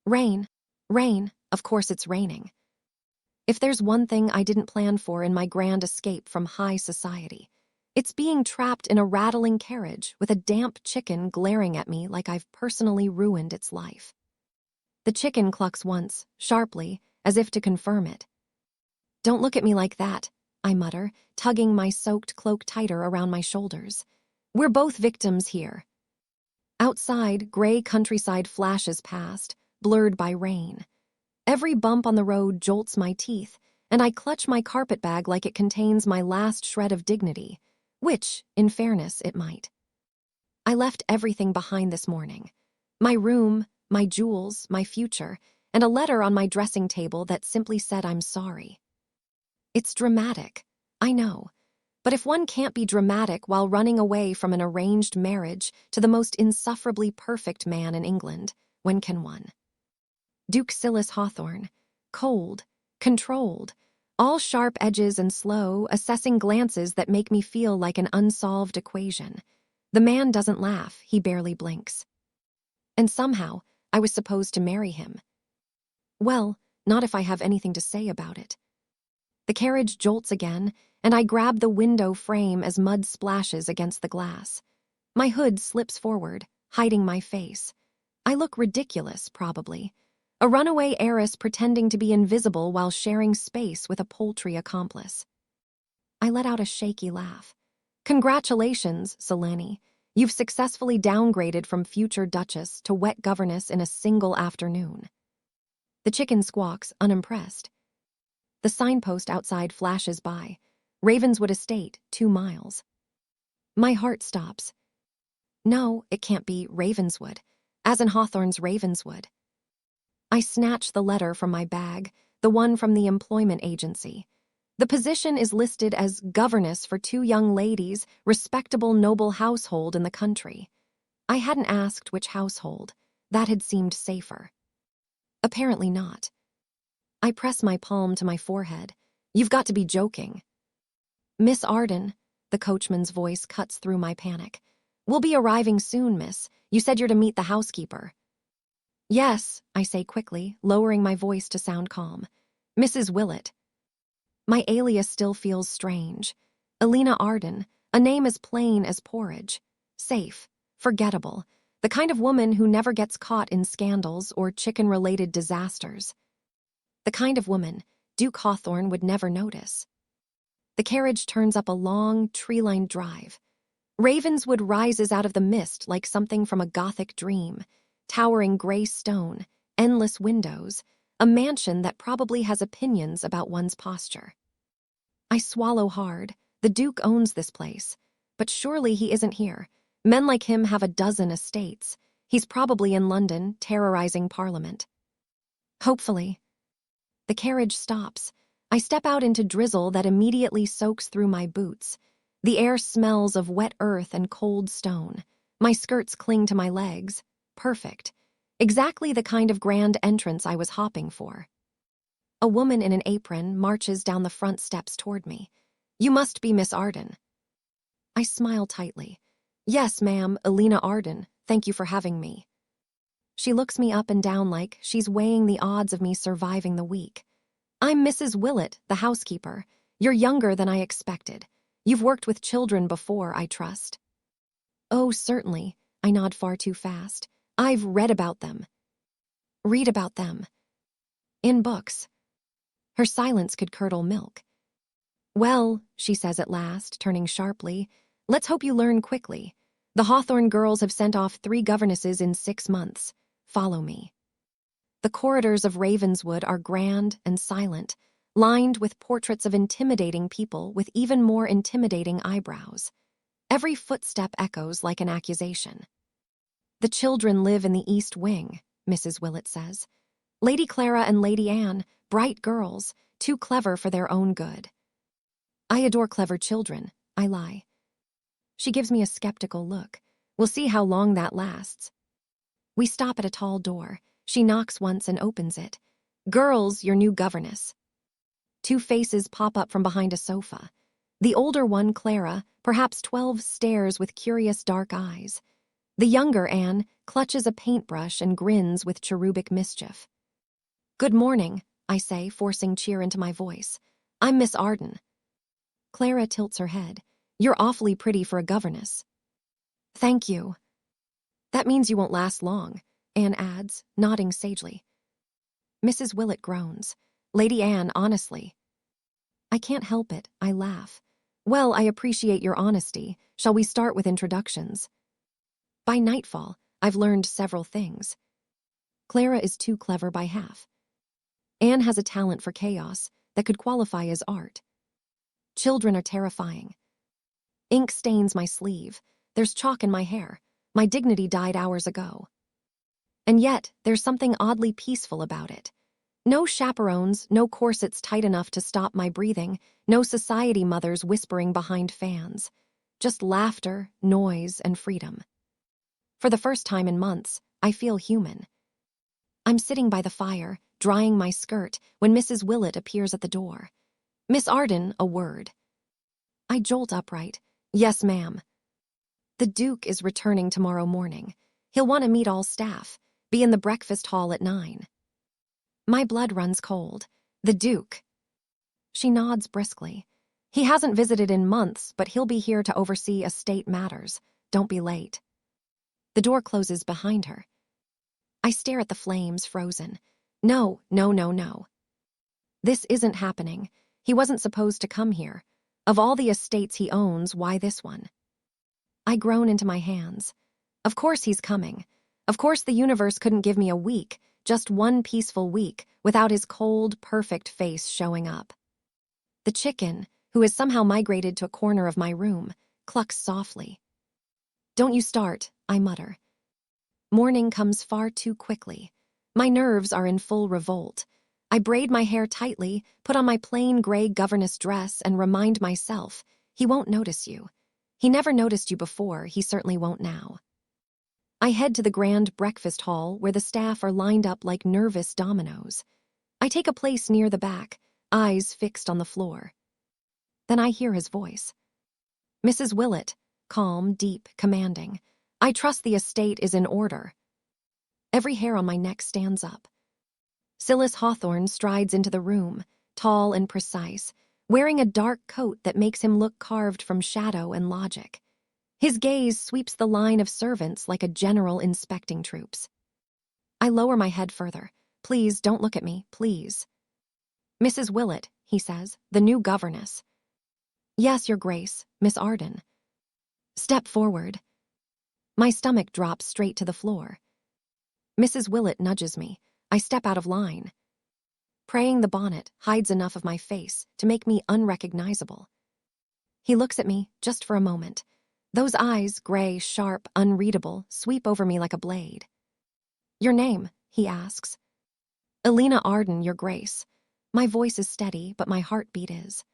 Rain. Rain. Of course it's raining. If there's one thing I didn't plan for in my grand escape from high society, it's being trapped in a rattling carriage with a damp chicken glaring at me like I've personally ruined its life. The chicken clucks once, sharply, as if to confirm it. "Don't look at me like that," I mutter, tugging my soaked cloak tighter around my shoulders. "We're both victims here." Outside, gray countryside flashes past, blurred by rain. Every bump on the road jolts my teeth, and I clutch my carpet bag like it contains my last shred of dignity, which, in fairness, it might. I left everything behind this morning. My room, my jewels, my future, and a letter on my dressing table that simply said I'm sorry. It's dramatic, I know. But if one can't be dramatic while running away from an arranged marriage to the most insufferably perfect man in England, when can one? Duke Sylus Hawthorne, cold, controlled, all sharp edges and slow, assessing glances that make me feel like an unsolved equation. The man doesn't laugh, he barely blinks. And somehow, I was supposed to marry him. Well, not if I have anything to say about it. The carriage jolts again, and I grab the window frame as mud splashes against the glass. My hood slips forward, hiding my face. I look ridiculous, probably. A runaway heiress pretending to be invisible while sharing space with a poultry accomplice. I let out a shaky laugh. "Congratulations, Selene. You've successfully downgraded from future duchess to wet governess in a single afternoon." The chicken squawks, unimpressed. The signpost outside flashes by. Ravenswood Estate, 2 miles. My heart stops. No, it can't be Ravenswood, as in Hawthorne's Ravenswood. I snatch the letter from my bag, the one from the employment agency. The position is listed as governess for 2 young ladies, respectable noble household in the country. I hadn't asked which household. That had seemed safer. Apparently not. I press my palm to my forehead. "You've got to be joking." "Miss Arden," the coachman's voice cuts through my panic. "We'll be arriving soon, miss. You said you're to meet the housekeeper." "Yes," I say quickly, lowering my voice to sound calm. "Mrs. Willett." My alias still feels strange. Elena Arden, a name as plain as porridge. Safe, forgettable, the kind of woman who never gets caught in scandals or chicken-related disasters. The kind of woman Duke Hawthorne would never notice. The carriage turns up a long, tree-lined drive. Ravenswood rises out of the mist like something from a Gothic dream. Towering gray stone, endless windows, a mansion that probably has opinions about one's posture. I swallow hard. The Duke owns this place. But surely he isn't here. Men like him have a dozen estates. He's probably in London, terrorizing Parliament. Hopefully. The carriage stops. I step out into drizzle that immediately soaks through my boots. The air smells of wet earth and cold stone. My skirts cling to my legs. Perfect. Exactly the kind of grand entrance I was hopping for. A woman in an apron marches down the front steps toward me. "You must be Miss Arden." I smile tightly. "Yes, ma'am, Elena Arden. Thank you for having me." She looks me up and down like she's weighing the odds of me surviving the week. "I'm Mrs. Willett, the housekeeper. You're younger than I expected. You've worked with children before, I trust." "Oh, certainly." I nod far too fast. "I've read about them." "Read about them." "In books." Her silence could curdle milk. "Well," she says at last, turning sharply, "let's hope you learn quickly. The Hawthorne girls have sent off 3 governesses in 6 months. Follow me." The corridors of Ravenswood are grand and silent, lined with portraits of intimidating people with even more intimidating eyebrows. Every footstep echoes like an accusation. "The children live in the East Wing," Mrs. Willett says. "Lady Clara and Lady Anne, bright girls, too clever for their own good." "I adore clever children," I lie. She gives me a skeptical look. "We'll see how long that lasts." We stop at a tall door. She knocks once and opens it. "Girls, your new governess." 2 faces pop up from behind a sofa. The older one, Clara, perhaps 12, stares with curious dark eyes. The younger Anne clutches a paintbrush and grins with cherubic mischief. "Good morning," I say, forcing cheer into my voice. "I'm Miss Arden." Clara tilts her head. "You're awfully pretty for a governess." "Thank you." "That means you won't last long," Anne adds, nodding sagely. Mrs. Willett groans. "Lady Anne, honestly." I can't help it, I laugh. "Well, I appreciate your honesty. Shall we start with introductions?" By nightfall, I've learned several things. Clara is too clever by half. Anne has a talent for chaos that could qualify as art. Children are terrifying. Ink stains my sleeve. There's chalk in my hair. My dignity died hours ago. And yet, there's something oddly peaceful about it. No chaperones, no corsets tight enough to stop my breathing, no society mothers whispering behind fans. Just laughter, noise, and freedom. For the first time in months, I feel human. I'm sitting by the fire, drying my skirt, when Mrs. Willett appears at the door. "Miss Arden, a word." I jolt upright. "Yes, ma'am." "The Duke is returning tomorrow morning. He'll want to meet all staff. Be in the breakfast hall at 9. My blood runs cold. "The Duke?" She nods briskly. "He hasn't visited in months, but he'll be here to oversee estate matters. Don't be late." The door closes behind her. I stare at the flames, frozen. No, no, no, no. This isn't happening. He wasn't supposed to come here. Of all the estates he owns, why this one? I groan into my hands. Of course he's coming. Of course the universe couldn't give me a week, just one peaceful week, without his cold, perfect face showing up. The chicken, who has somehow migrated to a corner of my room, clucks softly. "Don't you start," I mutter. Morning comes far too quickly. My nerves are in full revolt. I braid my hair tightly, put on my plain gray governess dress, and remind myself, he won't notice you. He never noticed you before, he certainly won't now. I head to the grand breakfast hall where the staff are lined up like nervous dominoes. I take a place near the back, eyes fixed on the floor. Then I hear his voice. "Mrs. Willett," calm, deep, commanding. "I trust the estate is in order." Every hair on my neck stands up. Sylus Hawthorne strides into the room, tall and precise, wearing a dark coat that makes him look carved from shadow and logic. His gaze sweeps the line of servants like a general inspecting troops. I lower my head further. "Please, don't look at me, please." "Mrs. Willett," he says, "the new governess." "Yes, Your Grace, Miss Arden." "Step forward." My stomach drops straight to the floor. Mrs. Willett nudges me. I step out of line. Praying the bonnet hides enough of my face to make me unrecognizable. He looks at me, just for a moment. Those eyes, gray, sharp, unreadable, sweep over me like a blade. "Your name?" he asks. "Elena Arden, Your Grace." My voice is steady, but my heartbeat is.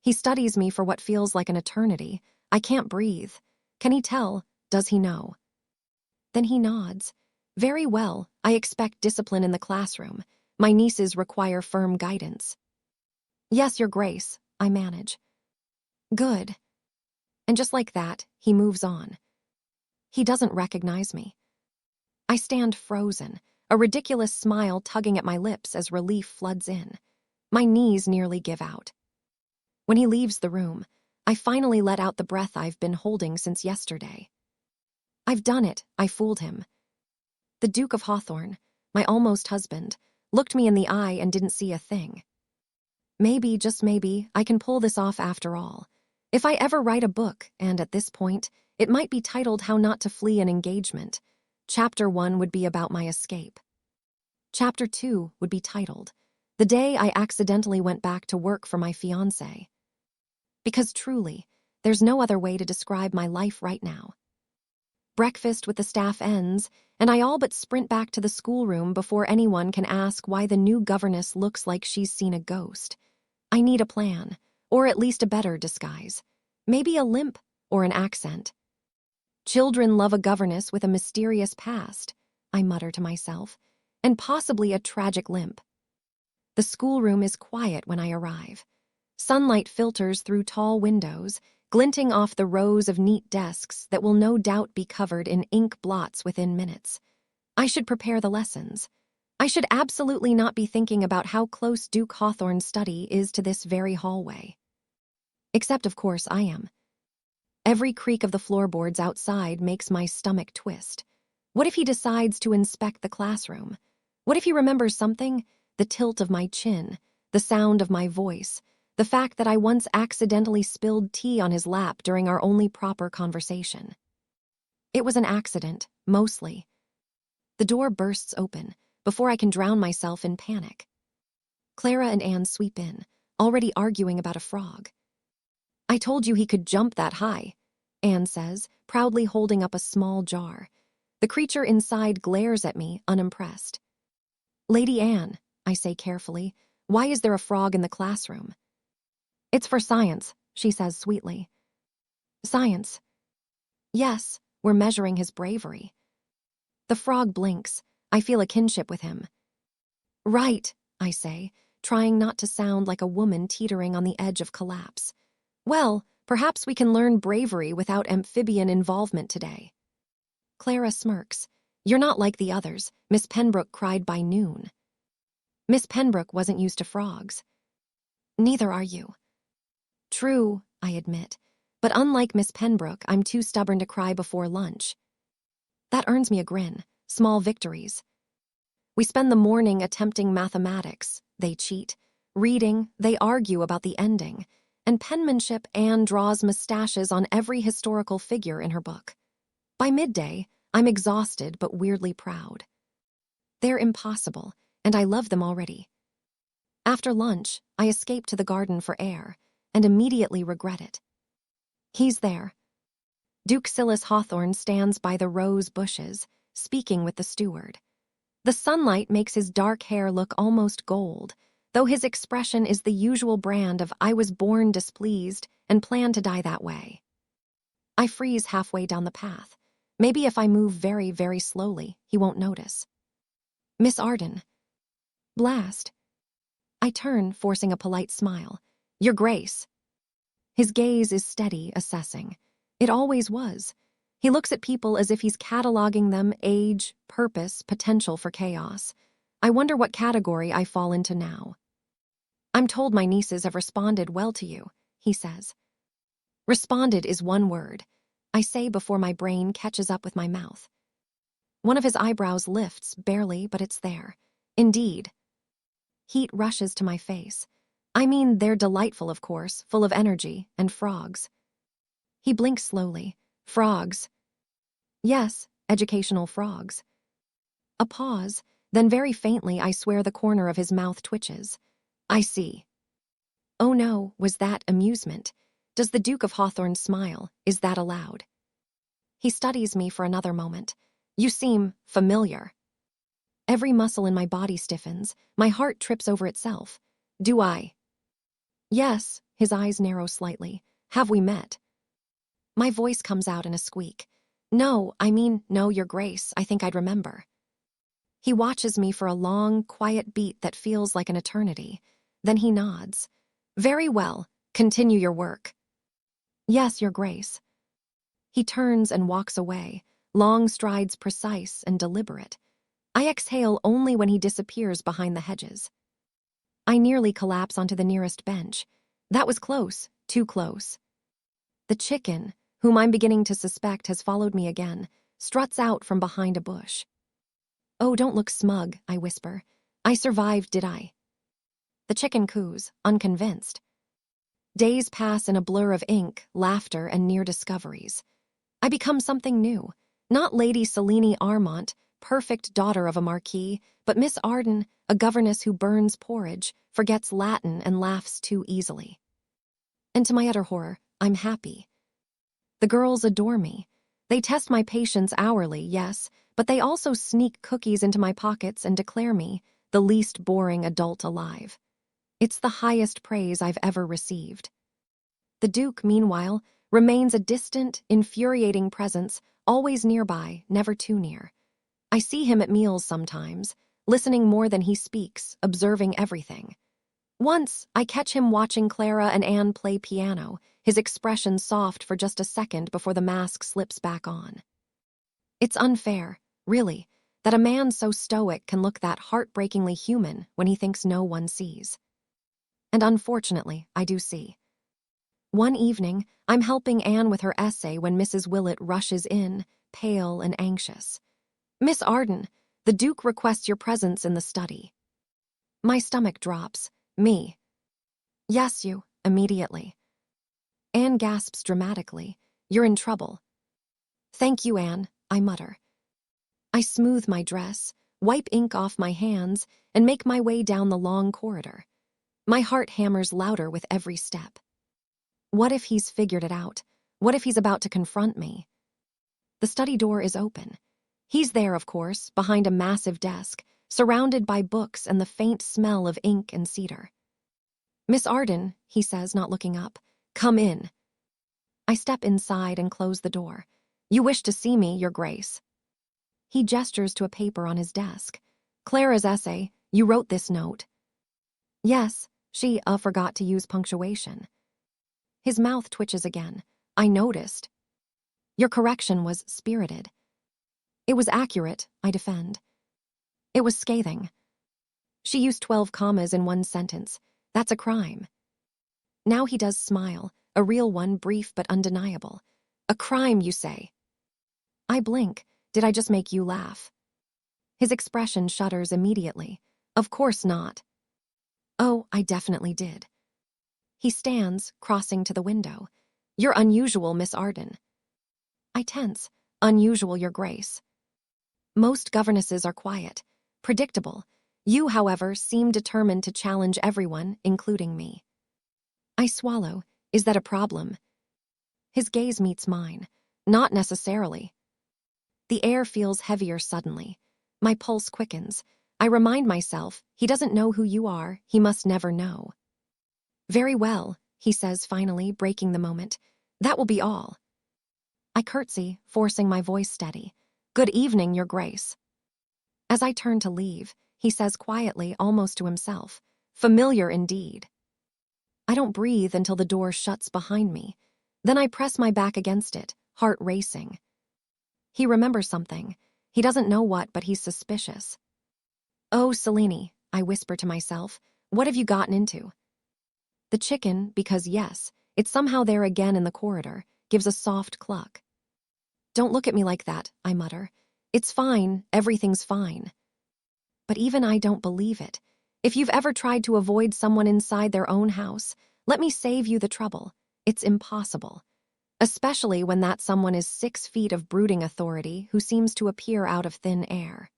He studies me for what feels like an eternity. I can't breathe. Can he tell? Does he know? Then he nods. "Very well, I expect discipline in the classroom. My nieces require firm guidance." "Yes, Your Grace," I manage. "Good." And just like that, he moves on. He doesn't recognize me. I stand frozen, a ridiculous smile tugging at my lips as relief floods in. My knees nearly give out. When he leaves the room, I finally let out the breath I've been holding since yesterday. I've done it, I fooled him. The Duke of Hawthorne, my almost husband, looked me in the eye and didn't see a thing. Maybe, just maybe, I can pull this off after all. If I ever write a book, and at this point, it might be titled How Not to Flee an Engagement. Chapter 1 would be about my escape. Chapter 2 would be titled The Day I Accidentally Went Back to Work for My Fiancé. Because truly, there's no other way to describe my life right now. Breakfast with the staff ends, and I all but sprint back to the schoolroom before anyone can ask why the new governess looks like she's seen a ghost. I need a plan, or at least a better disguise. Maybe a limp or an accent. Children love a governess with a mysterious past, I mutter to myself, and possibly a tragic limp. The schoolroom is quiet when I arrive. Sunlight filters through tall windows, glinting off the rows of neat desks that will no doubt be covered in ink blots within minutes. I should prepare the lessons. I should absolutely not be thinking about how close Duke Hawthorne's study is to this very hallway. Except, of course, I am. Every creak of the floorboards outside makes my stomach twist. What if he decides to inspect the classroom? What if he remembers something? The tilt of my chin, the sound of my voice, the fact that I once accidentally spilled tea on his lap during our only proper conversation. It was an accident, mostly. The door bursts open, before I can drown myself in panic. Clara and Anne sweep in, already arguing about a frog. "I told you he could jump that high," Anne says, proudly holding up a small jar. The creature inside glares at me, unimpressed. "Lady Anne," I say carefully, "why is there a frog in the classroom?" "It's for science," she says sweetly. "Science?" "Yes, we're measuring his bravery." The frog blinks. I feel a kinship with him. "Right," I say, trying not to sound like a woman teetering on the edge of collapse. "Well, perhaps we can learn bravery without amphibian involvement today." Clara smirks. "You're not like the others. Miss Pembroke cried by noon." Miss Pembroke wasn't used to frogs. "Neither are you." "True," I admit. "But unlike Miss Pembroke, I'm too stubborn to cry before lunch." That earns me a grin. Small victories. We spend the morning attempting mathematics. They cheat. Reading, they argue about the ending. And penmanship, Anne draws mustaches on every historical figure in her book. By midday, I'm exhausted but weirdly proud. They're impossible, and I love them already. After lunch, I escape to the garden for air, and immediately regret it. He's there. Duke Sylus Hawthorne stands by the rose bushes, speaking with the steward. The sunlight makes his dark hair look almost gold, though his expression is the usual brand of "I was born displeased and plan to die that way." I freeze halfway down the path. Maybe if I move very, very slowly, he won't notice. "Miss Arden." "Blast." I turn, forcing a polite smile. "Your Grace." His gaze is steady, assessing. It always was. He looks at people as if he's cataloging them: age, purpose, potential for chaos. I wonder what category I fall into now. "I'm told my nieces have responded well to you," he says. Responded is one word, I say before my brain catches up with my mouth. One of his eyebrows lifts, barely, but it's there. Indeed. Heat rushes to my face. I mean, they're delightful, of course, full of energy, and frogs. He blinks slowly. Frogs. Yes, educational frogs. A pause, then very faintly I swear the corner of his mouth twitches. I see. Oh no, was that amusement? Does the Duke of Hawthorne smile? Is that allowed? He studies me for another moment. You seem familiar. Every muscle in my body stiffens. My heart trips over itself. Do I? Yes, his eyes narrow slightly. Have we met? My voice comes out in a squeak. No, Your Grace, I think I'd remember. He watches me for a long, quiet beat that feels like an eternity. Then he nods. Very well, continue your work. Yes, Your Grace. He turns and walks away, long strides precise and deliberate. I exhale only when he disappears behind the hedges. I nearly collapse onto the nearest bench. That was close, too close. The chicken, whom I'm beginning to suspect has followed me again, struts out from behind a bush. Oh, don't look smug, I whisper. I survived, did I? The chicken coos, unconvinced. Days pass in a blur of ink, laughter, and near discoveries. I become something new. Not Lady Selene Armont, perfect daughter of a marquis, but Miss Arden, a governess who burns porridge, forgets Latin, and laughs too easily. And to my utter horror, I'm happy. The girls adore me. They test my patience hourly, yes, but they also sneak cookies into my pockets and declare me the least boring adult alive. It's the highest praise I've ever received. The Duke, meanwhile, remains a distant, infuriating presence, always nearby, never too near. I see him at meals sometimes, listening more than he speaks, observing everything. Once, I catch him watching Clara and Anne play piano, his expression soft for just a second before the mask slips back on. It's unfair, really, that a man so stoic can look that heartbreakingly human when he thinks no one sees. And unfortunately, I do see. One evening, I'm helping Anne with her essay when Mrs. Willett rushes in, pale and anxious. "Miss Arden, the Duke requests your presence in the study." My stomach drops. Me. "Yes, you," immediately. Anne gasps dramatically. "You're in trouble." "Thank you, Anne," I mutter. I smooth my dress, wipe ink off my hands, and make my way down the long corridor. My heart hammers louder with every step. What if he's figured it out? What if he's about to confront me? The study door is open. He's there, of course, behind a massive desk, surrounded by books and the faint smell of ink and cedar. "Miss Arden," he says, not looking up, "come in." I step inside and close the door. "You wish to see me, Your Grace." He gestures to a paper on his desk. "Clara's essay. You wrote this note." "Yes, she forgot to use punctuation." His mouth twitches again. "I noticed." "Your correction was spirited." "It was accurate," I defend. "It was scathing. She used 12 commas in one sentence. That's a crime." Now he does smile, a real one, brief but undeniable. "A crime, you say?" I blink. Did I just make you laugh? His expression shudders immediately. "Of course not." "Oh, I definitely did." He stands, crossing to the window. "You're unusual, Miss Arden." I tense. "Unusual, Your Grace." Most governesses are quiet, predictable. You, however, seem determined to challenge everyone, including me. I swallow. "Is that a problem?" His gaze meets mine. "Not necessarily." The air feels heavier suddenly. My pulse quickens. I remind myself, he doesn't know who you are, he must never know. "Very well," he says finally, breaking the moment. "That will be all." I curtsy, forcing my voice steady. "Good evening, Your Grace." As I turn to leave, he says quietly, almost to himself, "Familiar indeed." I don't breathe until the door shuts behind me. Then I press my back against it, heart racing. He remembers something. He doesn't know what, but he's suspicious. "Oh, Selene," I whisper to myself, "what have you gotten into?" The chicken, because yes, it's somehow there again in the corridor, gives a soft cluck. "Don't look at me like that," I mutter. "It's fine, everything's fine." But even I don't believe it. If you've ever tried to avoid someone inside their own house, let me save you the trouble. It's impossible. Especially when that someone is 6 feet of brooding authority who seems to appear out of thin air.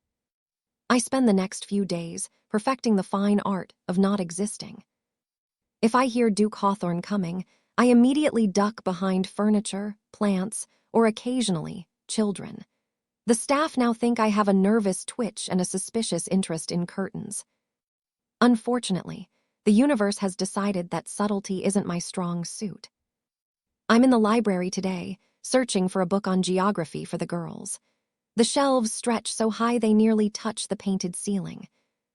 I spend the next few days perfecting the fine art of not existing. If I hear Duke Hawthorne coming, I immediately duck behind furniture, plants, or occasionally, children. The staff now think I have a nervous twitch and a suspicious interest in curtains. Unfortunately, the universe has decided that subtlety isn't my strong suit. I'm in the library today, searching for a book on geography for the girls. The shelves stretch so high they nearly touch the painted ceiling.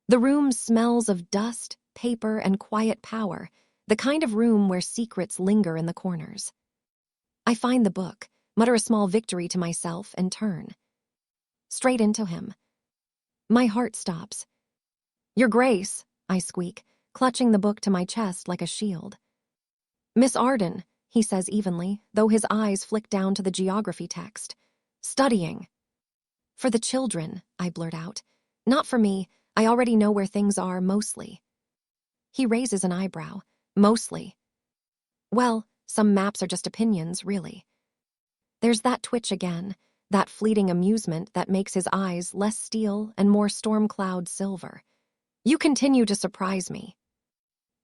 The room smells of dust, paper, and quiet power, the kind of room where secrets linger in the corners. I find the book, mutter a small victory to myself, and turn. Straight into him. My heart stops. "Your Grace," I squeak, clutching the book to my chest like a shield. "Miss Arden," he says evenly, though his eyes flick down to the geography text. "Studying." "For the children," I blurt out. "Not for me. I already know where things are, mostly." He raises an eyebrow. "Mostly." Well, some maps are just opinions, really. There's that twitch again, that fleeting amusement that makes his eyes less steel and more storm cloud silver. "You continue to surprise me."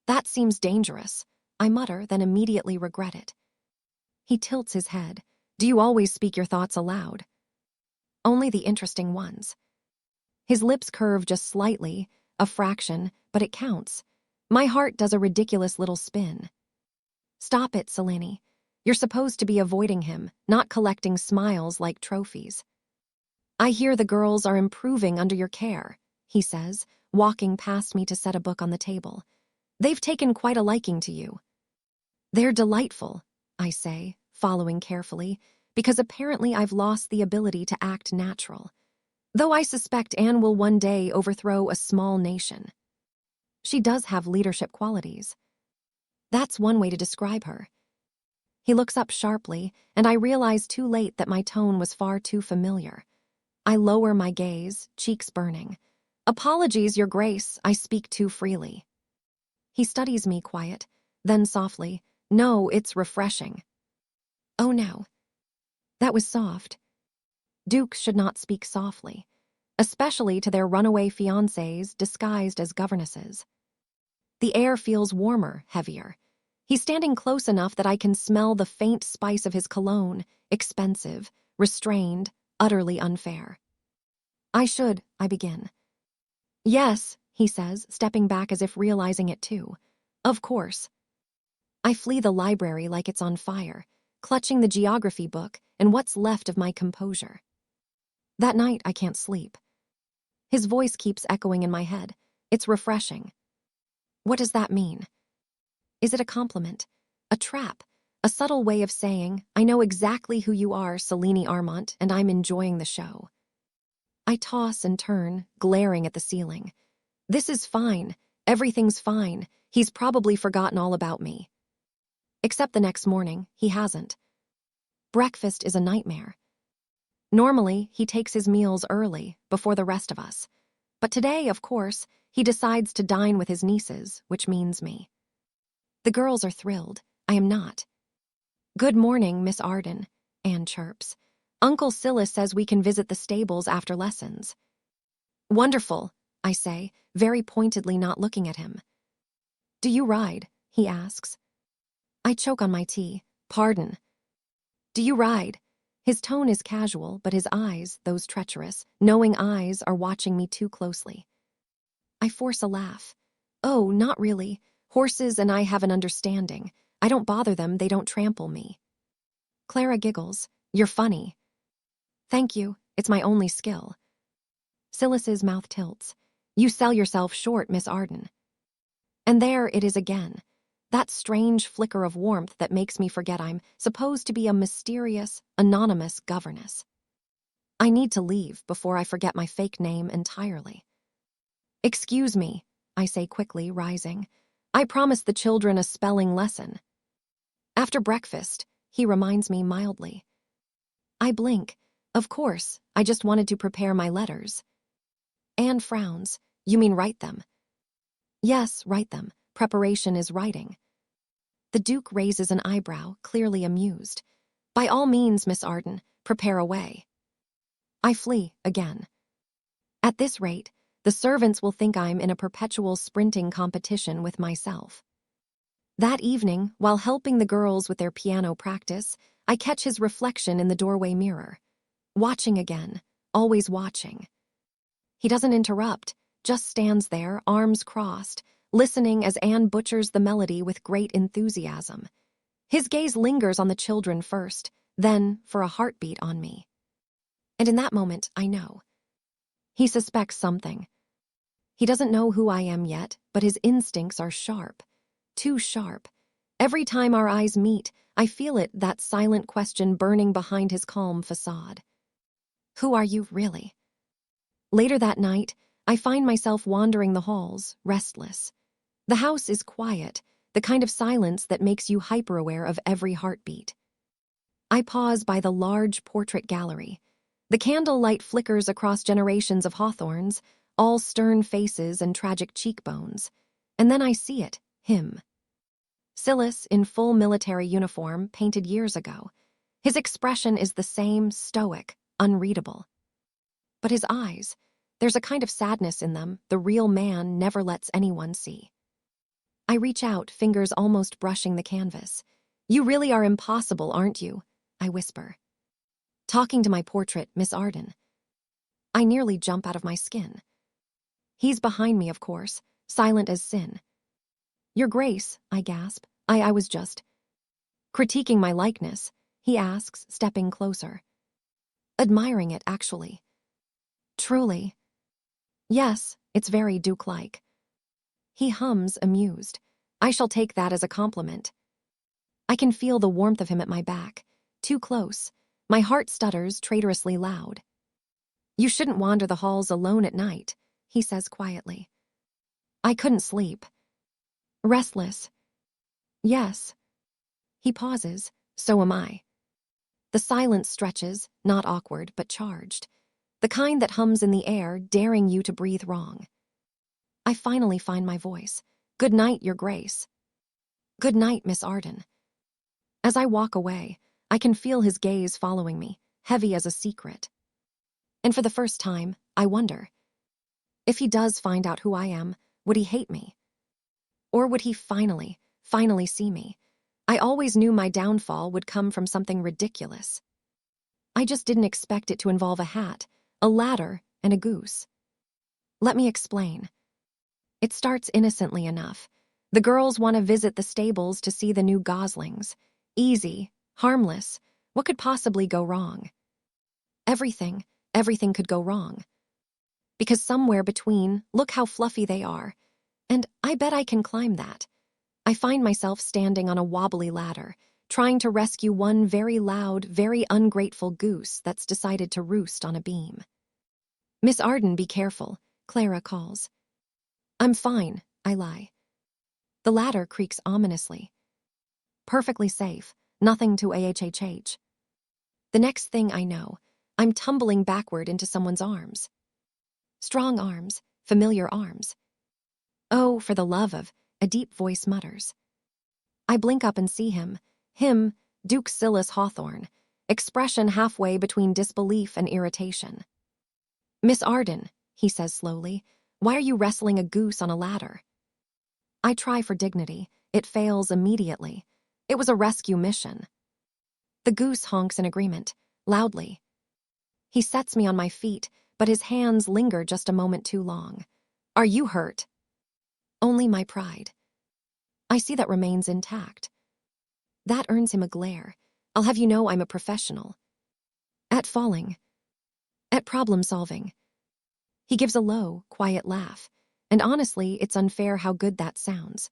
"That seems dangerous," I mutter, then immediately regret it. He tilts his head. "Do you always speak your thoughts aloud?" "Only the interesting ones." His lips curve just slightly, a fraction, but it counts. My heart does a ridiculous little spin. "Stop it, Selene. You're supposed to be avoiding him, not collecting smiles like trophies." "I hear the girls are improving under your care," he says, walking past me to set a book on the table. They've taken quite a liking to you. They're delightful, I say, following carefully, because apparently I've lost the ability to act natural. Though I suspect Anne will one day overthrow a small nation. She does have leadership qualities. That's one way to describe her. He looks up sharply, and I realize too late that my tone was far too familiar. I lower my gaze, cheeks burning. Apologies, Your Grace, I speak too freely. He studies me quiet, then softly, No, it's refreshing. Oh no. That was soft. Dukes should not speak softly, especially to their runaway fiancés disguised as governesses. The air feels warmer, heavier. He's standing close enough that I can smell the faint spice of his cologne, expensive, restrained, utterly unfair. I begin. Yes, he says, stepping back as if realizing it too. Of course. I flee the library like it's on fire, clutching the geography book and what's left of my composure. That night, I can't sleep. His voice keeps echoing in my head. It's refreshing. What does that mean? Is it a compliment? A trap? A subtle way of saying, I know exactly who you are, Selene Armont, and I'm enjoying the show. I toss and turn, glaring at the ceiling. This is fine. Everything's fine. He's probably forgotten all about me. Except the next morning, he hasn't. Breakfast is a nightmare. Normally, he takes his meals early, before the rest of us. But today, of course, he decides to dine with his nieces, which means me. The girls are thrilled. I am not. Good morning, Miss Arden, Anne chirps. Uncle Sylus says we can visit the stables after lessons. Wonderful, I say, very pointedly not looking at him. Do you ride? He asks. I choke on my tea. Pardon. Do you ride? His tone is casual, but his eyes, those treacherous, knowing eyes, are watching me too closely. I force a laugh. Oh, not really. Horses and I have an understanding. I don't bother them, they don't trample me. Clara giggles. You're funny. Thank you, it's my only skill. Silas's mouth tilts. You sell yourself short, Miss Arden. And there it is again. That strange flicker of warmth that makes me forget I'm supposed to be a mysterious, anonymous governess. I need to leave before I forget my fake name entirely. Excuse me, I say quickly, rising. I promised the children a spelling lesson. After breakfast, he reminds me mildly. I blink. Of course, I just wanted to prepare my letters. Anne frowns. You mean write them? Yes, write them. Preparation is writing. The Duke raises an eyebrow, clearly amused. By all means, Miss Arden, prepare away. I flee, again. At this rate, the servants will think I'm in a perpetual sprinting competition with myself. That evening, while helping the girls with their piano practice, I catch his reflection in the doorway mirror. Watching again, always watching. He doesn't interrupt, just stands there, arms crossed, listening as Anne butchers the melody with great enthusiasm. His gaze lingers on the children first, then, for a heartbeat, on me. And in that moment, I know. He suspects something. He doesn't know who I am yet, but his instincts are sharp. Too sharp. Every time our eyes meet, I feel it, that silent question burning behind his calm facade. Who are you, really? Later that night, I find myself wandering the halls, restless. The house is quiet, the kind of silence that makes you hyper-aware of every heartbeat. I pause by the large portrait gallery. The candlelight flickers across generations of Hawthornes, all stern faces and tragic cheekbones. And then I see it, him. Sylus, in full military uniform, painted years ago. His expression is the same, stoic, unreadable. But his eyes, there's a kind of sadness in them the real man never lets anyone see. I reach out, fingers almost brushing the canvas. You really are impossible, aren't you? I whisper. Talking to my portrait, Miss Arden. I nearly jump out of my skin. He's behind me, of course, silent as sin. Your Grace, I gasp. I was just critiquing my likeness, he asks, stepping closer. Admiring it, actually. Truly. Yes, it's very Duke-like. He hums, amused. I shall take that as a compliment. I can feel the warmth of him at my back. Too close. My heart stutters traitorously loud. You shouldn't wander the halls alone at night, he says quietly. I couldn't sleep. Restless. Yes. He pauses. So am I. The silence stretches, not awkward, but charged. The kind that hums in the air, daring you to breathe wrong. I finally find my voice. Good night, Your Grace. Good night, Miss Arden. As I walk away, I can feel his gaze following me, heavy as a secret. And for the first time, I wonder, if he does find out who I am, would he hate me? Or would he finally see me? I always knew my downfall would come from something ridiculous. I just didn't expect it to involve a hat, a ladder, and a goose. Let me explain. It starts innocently enough. The girls want to visit the stables to see the new goslings. Easy, harmless. What could possibly go wrong? Everything could go wrong. Because somewhere between, look how fluffy they are. And I bet I can climb that. I find myself standing on a wobbly ladder, trying to rescue one very loud, very ungrateful goose that's decided to roost on a beam. Miss Arden, be careful, Clara calls. I'm fine, I lie. The ladder creaks ominously. Perfectly safe, nothing to ahhh. The next thing I know, I'm tumbling backward into someone's arms. Strong arms, familiar arms. Oh, for the love of, a deep voice mutters. I blink up and see him, Duke Sylus Hawthorne, expression halfway between disbelief and irritation. Miss Arden, he says slowly, why are you wrestling a goose on a ladder? I try for dignity. It fails immediately. It was a rescue mission. The goose honks in agreement, loudly. He sets me on my feet, but his hands linger just a moment too long. Are you hurt? Only my pride. I see that remains intact. That earns him a glare. I'll have you know I'm a professional. At falling. At problem solving. He gives a low, quiet laugh, and honestly, it's unfair how good that sounds.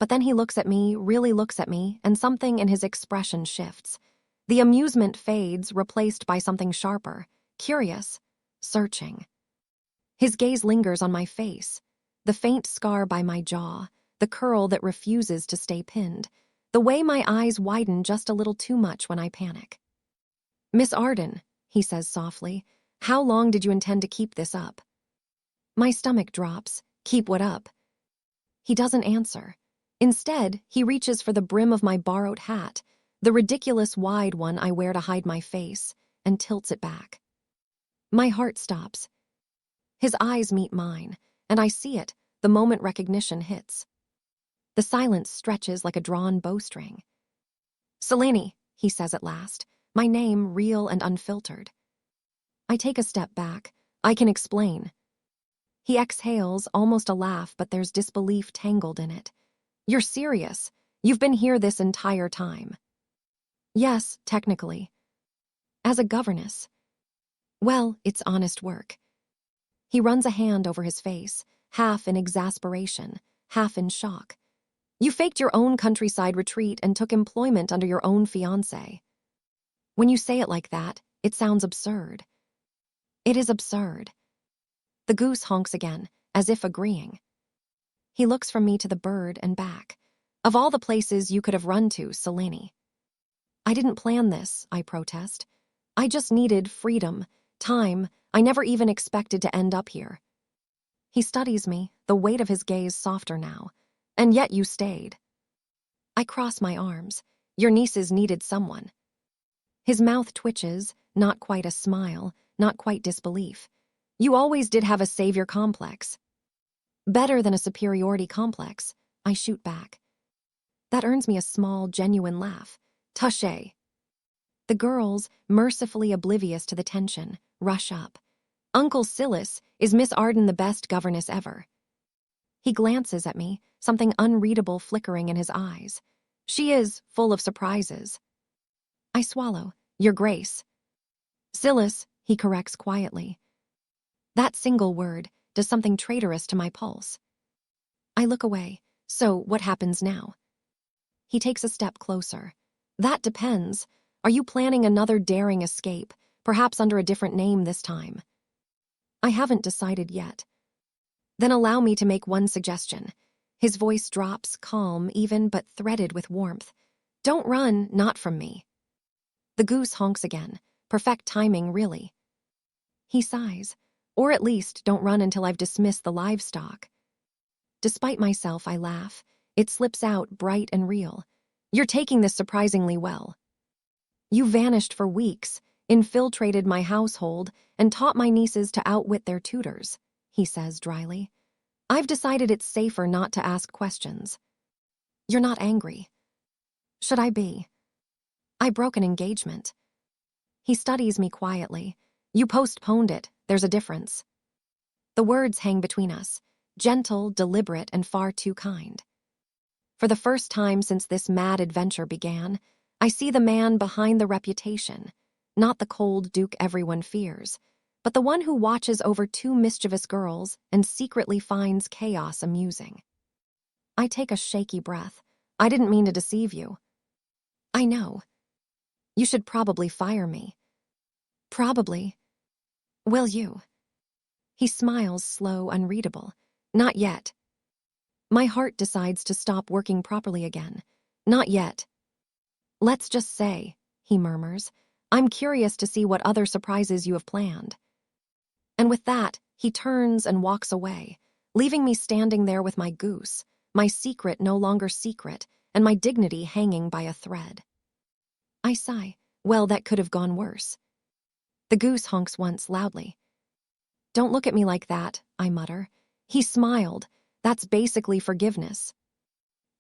But then he looks at me, really looks at me, and something in his expression shifts. The amusement fades, replaced by something sharper, curious, searching. His gaze lingers on my face, the faint scar by my jaw, the curl that refuses to stay pinned, the way my eyes widen just a little too much when I panic. Miss Arden, he says softly, how long did you intend to keep this up? My stomach drops. Keep what up? He doesn't answer. Instead, he reaches for the brim of my borrowed hat, the ridiculous wide one I wear to hide my face, and tilts it back. My heart stops. His eyes meet mine, and I see it the moment recognition hits. The silence stretches like a drawn bowstring. Selene, he says at last, my name real and unfiltered. I take a step back. I can explain. He exhales, almost a laugh, but there's disbelief tangled in it. You're serious. You've been here this entire time. Yes, technically. As a governess. Well, it's honest work. He runs a hand over his face, half in exasperation, half in shock. You faked your own countryside retreat and took employment under your own fiancé. When you say it like that, it sounds absurd. It is absurd. The goose honks again, as if agreeing. He looks from me to the bird and back. Of all the places you could have run to, Selene. I didn't plan this, I protest. I just needed freedom, time. I never even expected to end up here. He studies me, the weight of his gaze softer now. And yet you stayed. I cross my arms. Your nieces needed someone. His mouth twitches, not quite a smile, not quite disbelief. You always did have a savior complex. Better than a superiority complex, I shoot back. That earns me a small, genuine laugh. Touché. The girls, mercifully oblivious to the tension, rush up. Uncle Sylus, is Miss Arden the best governess ever? He glances at me, something unreadable flickering in his eyes. She is, full of surprises. I swallow. Your Grace. Sylus, he corrects quietly. That single word does something traitorous to my pulse. I look away, So, what happens now? He takes a step closer. That depends. Are you planning another daring escape, perhaps under a different name this time? I haven't decided yet. Then allow me to make one suggestion. His voice drops, calm, even, but threaded with warmth. Don't run, not from me. The goose honks again. Perfect timing, really. He sighs. Or at least, don't run until I've dismissed the livestock. Despite myself, I laugh. It slips out, bright and real. You're taking this surprisingly well. You vanished for weeks, infiltrated my household, and taught my nieces to outwit their tutors, he says dryly. I've decided it's safer not to ask questions. You're not angry. Should I be? I broke an engagement. He studies me quietly. You postponed it. There's a difference. The words hang between us, gentle, deliberate, and far too kind. For the first time since this mad adventure began, I see the man behind the reputation, not the cold Duke everyone fears, but the one who watches over two mischievous girls and secretly finds chaos amusing. I take a shaky breath. I didn't mean to deceive you. I know. You should probably fire me. Probably. Will you? He smiles, slow, unreadable. Not yet. My heart decides to stop working properly again. Not yet. Let's just say, he murmurs, I'm curious to see what other surprises you have planned. And with that, he turns and walks away, leaving me standing there with my goose, my secret no longer secret, and my dignity hanging by a thread. I sigh. Well, that could have gone worse. The goose honks once loudly. Don't look at me like that, I mutter. He smiled. That's basically forgiveness.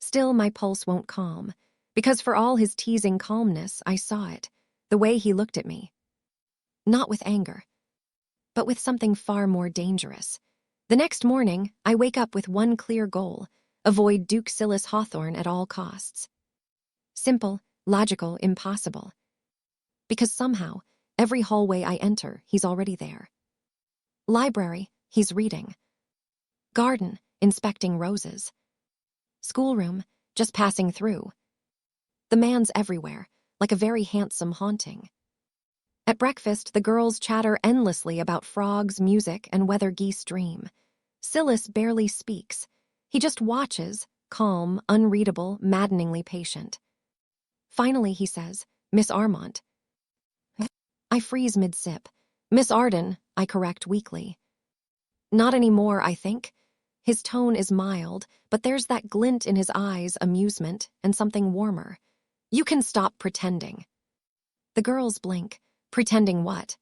Still, my pulse won't calm, because for all his teasing calmness, I saw it, the way he looked at me. Not with anger, but with something far more dangerous. The next morning, I wake up with one clear goal: avoid Duke Sylus Hawthorne at all costs. Simple, logical, impossible. Because somehow, every hallway I enter, he's already there. Library, he's reading. Garden, inspecting roses. Schoolroom, just passing through. The man's everywhere, like a very handsome haunting. At breakfast, the girls chatter endlessly about frogs, music, and whether geese dream. Sylus barely speaks. He just watches, calm, unreadable, maddeningly patient. Finally, he says, Miss Armont. I freeze mid-sip. Miss Arden, I correct weakly. Not anymore, I think. His tone is mild, but there's that glint in his eyes, amusement, and something warmer. You can stop pretending. The girls blink. Pretending what?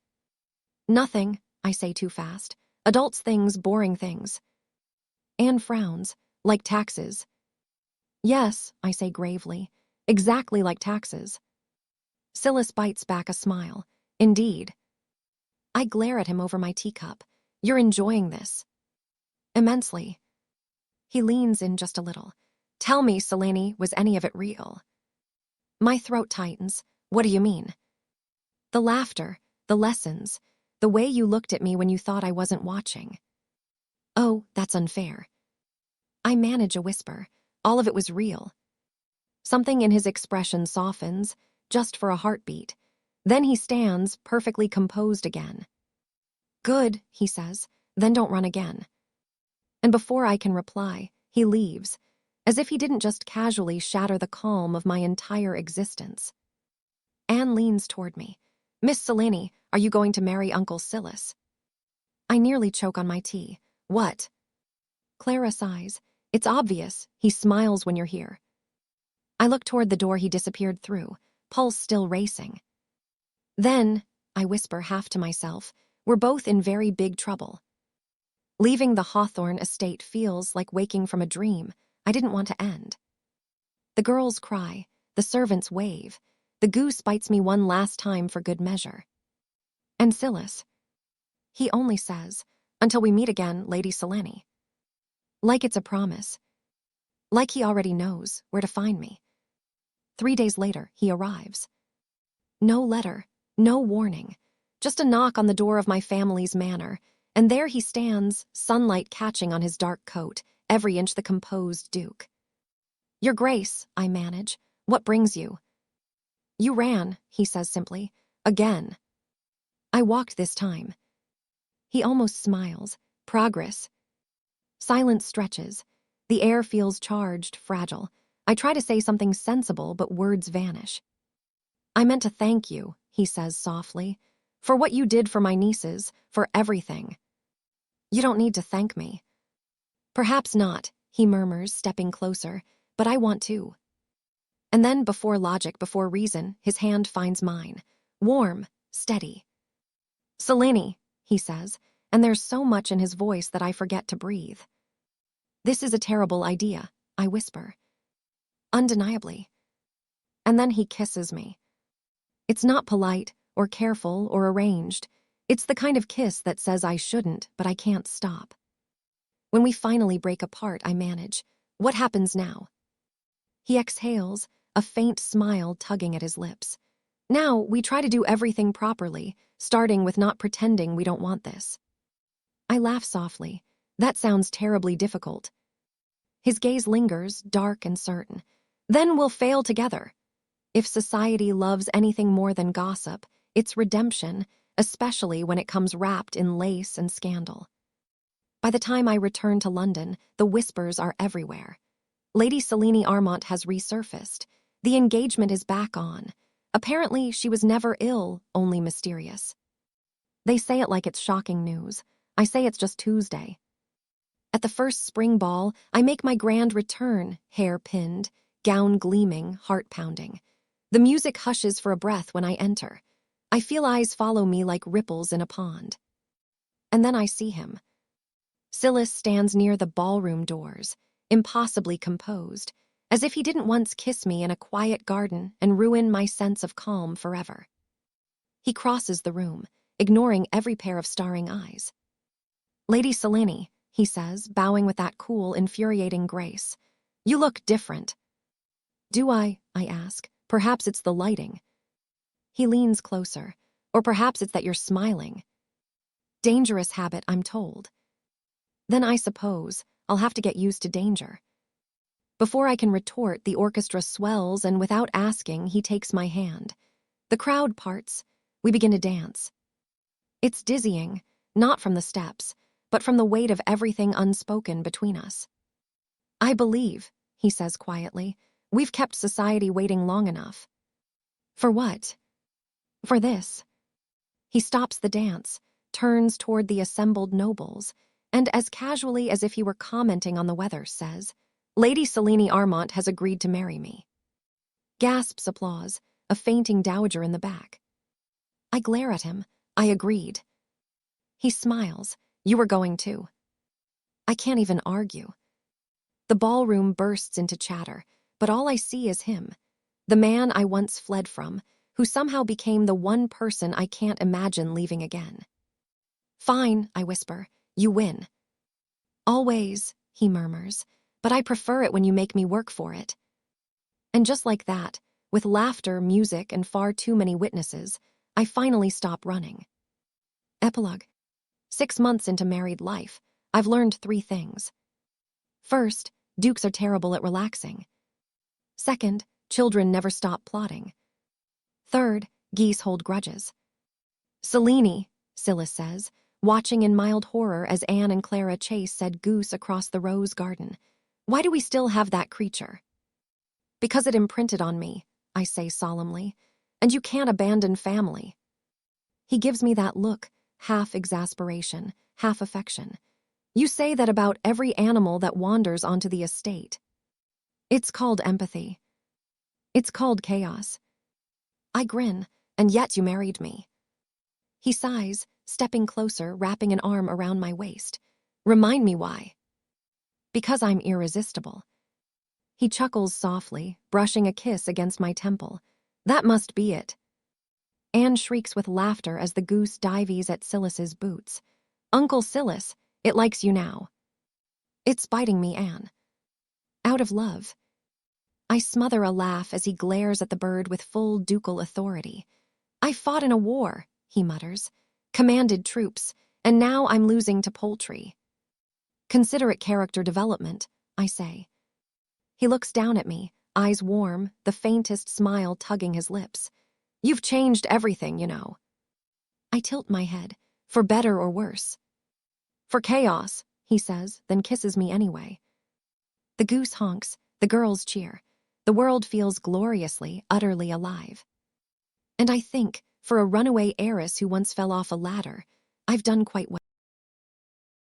Nothing, I say too fast. Adults' things, boring things. Anne frowns. Like taxes. Yes, I say gravely. Exactly like taxes. Sylus bites back a smile. Indeed. I glare at him over my teacup. You're enjoying this. Immensely. He leans in just a little. Tell me, Selene, was any of it real? My throat tightens. What do you mean? The laughter, the lessons, the way you looked at me when you thought I wasn't watching. Oh, that's unfair. I manage a whisper. All of it was real. Something in his expression softens, just for a heartbeat. Then he stands, perfectly composed again. Good, he says, then don't run again. And before I can reply, he leaves, as if he didn't just casually shatter the calm of my entire existence. Anne leans toward me. Miss Selene, are you going to marry Uncle Sylus? I nearly choke on my tea. What? Clara sighs. It's obvious. He smiles when you're here. I look toward the door he disappeared through, pulse still racing. Then, I whisper half to myself, we're both in very big trouble. Leaving the Hawthorne estate feels like waking from a dream I didn't want to end. The girls cry, the servants wave, the goose bites me one last time for good measure. And Sylus? He only says, until we meet again, Lady Selene. Like it's a promise. Like he already knows where to find me. 3 days later, he arrives. No letter, no warning, just a knock on the door of my family's manor, and there he stands, sunlight catching on his dark coat, every inch the composed Duke. Your Grace, I manage. What brings you? You ran, he says simply. Again. I walked this time. He almost smiles. Progress. Silence stretches. The air feels charged, fragile. I try to say something sensible, but words vanish. I meant to thank you, he says softly, for what you did for my nieces, for everything. You don't need to thank me. Perhaps not, he murmurs, stepping closer, but I want to. And then, before logic, before reason, his hand finds mine. Warm, steady. Selene, he says, and there's so much in his voice that I forget to breathe. This is a terrible idea, I whisper. Undeniably. And then he kisses me. It's not polite, or careful, or arranged. It's the kind of kiss that says I shouldn't, but I can't stop. When we finally break apart, I manage. What happens now? He exhales, a faint smile tugging at his lips. Now, we try to do everything properly, starting with not pretending we don't want this. I laugh softly. That sounds terribly difficult. His gaze lingers, dark and certain. Then we'll fail together. If society loves anything more than gossip, it's redemption, especially when it comes wrapped in lace and scandal. By the time I return to London, the whispers are everywhere. Lady Selene Armont has resurfaced. The engagement is back on. Apparently, she was never ill, only mysterious. They say it like it's shocking news. I say it's just Tuesday. At the first spring ball, I make my grand return, hair pinned, gown gleaming, heart pounding. The music hushes for a breath when I enter. I feel eyes follow me like ripples in a pond. And then I see him. Sylus stands near the ballroom doors, impossibly composed, as if he didn't once kiss me in a quiet garden and ruin my sense of calm forever. He crosses the room, ignoring every pair of staring eyes. Lady Selene, he says, bowing with that cool, infuriating grace. You look different. Do I ask. Perhaps it's the lighting. He leans closer. Or perhaps it's that you're smiling. Dangerous habit, I'm told. Then I suppose I'll have to get used to danger. Before I can retort, the orchestra swells, and without asking, he takes my hand. The crowd parts. We begin to dance. It's dizzying, not from the steps, but from the weight of everything unspoken between us. I believe, he says quietly, we've kept society waiting long enough. For what? For this. He stops the dance, turns toward the assembled nobles, and as casually as if he were commenting on the weather, says, Lady Selene Armont has agreed to marry me. Gasps applause, a fainting dowager in the back. I glare at him. I agreed. He smiles. You were going too. I can't even argue. The ballroom bursts into chatter, but all I see is him, the man I once fled from, who somehow became the one person I can't imagine leaving again. Fine, I whisper. You win. Always, he murmurs, but I prefer it when you make me work for it. And just like that, with laughter, music, and far too many witnesses, I finally stop running. Epilogue. 6 months into married life, I've learned 3 things. First, dukes are terrible at relaxing. Second, children never stop plotting. Third, geese hold grudges. Selene, Sylus says, watching in mild horror as Anne and Clara chase said goose across the rose garden. Why do we still have that creature? Because it imprinted on me, I say solemnly, and you can't abandon family. He gives me that look, half exasperation, half affection. You say that about every animal that wanders onto the estate. It's called empathy. It's called chaos. I grin, and yet you married me. He sighs, stepping closer, wrapping an arm around my waist. Remind me why. Because I'm irresistible. He chuckles softly, brushing a kiss against my temple. That must be it. Anne shrieks with laughter as the goose dives at Sylus's boots. Uncle Sylus, it likes you now. It's biting me, Anne. Out of love. I smother a laugh as he glares at the bird with full ducal authority. I fought in a war, he mutters, commanded troops, and now I'm losing to poultry. Consider it character development, I say. He looks down at me, eyes warm, the faintest smile tugging his lips. You've changed everything, you know. I tilt my head, for better or worse. For chaos, he says, then kisses me anyway. The goose honks, the girls cheer. The world feels gloriously, utterly alive. And I think, for a runaway heiress who once fell off a ladder, I've done quite well.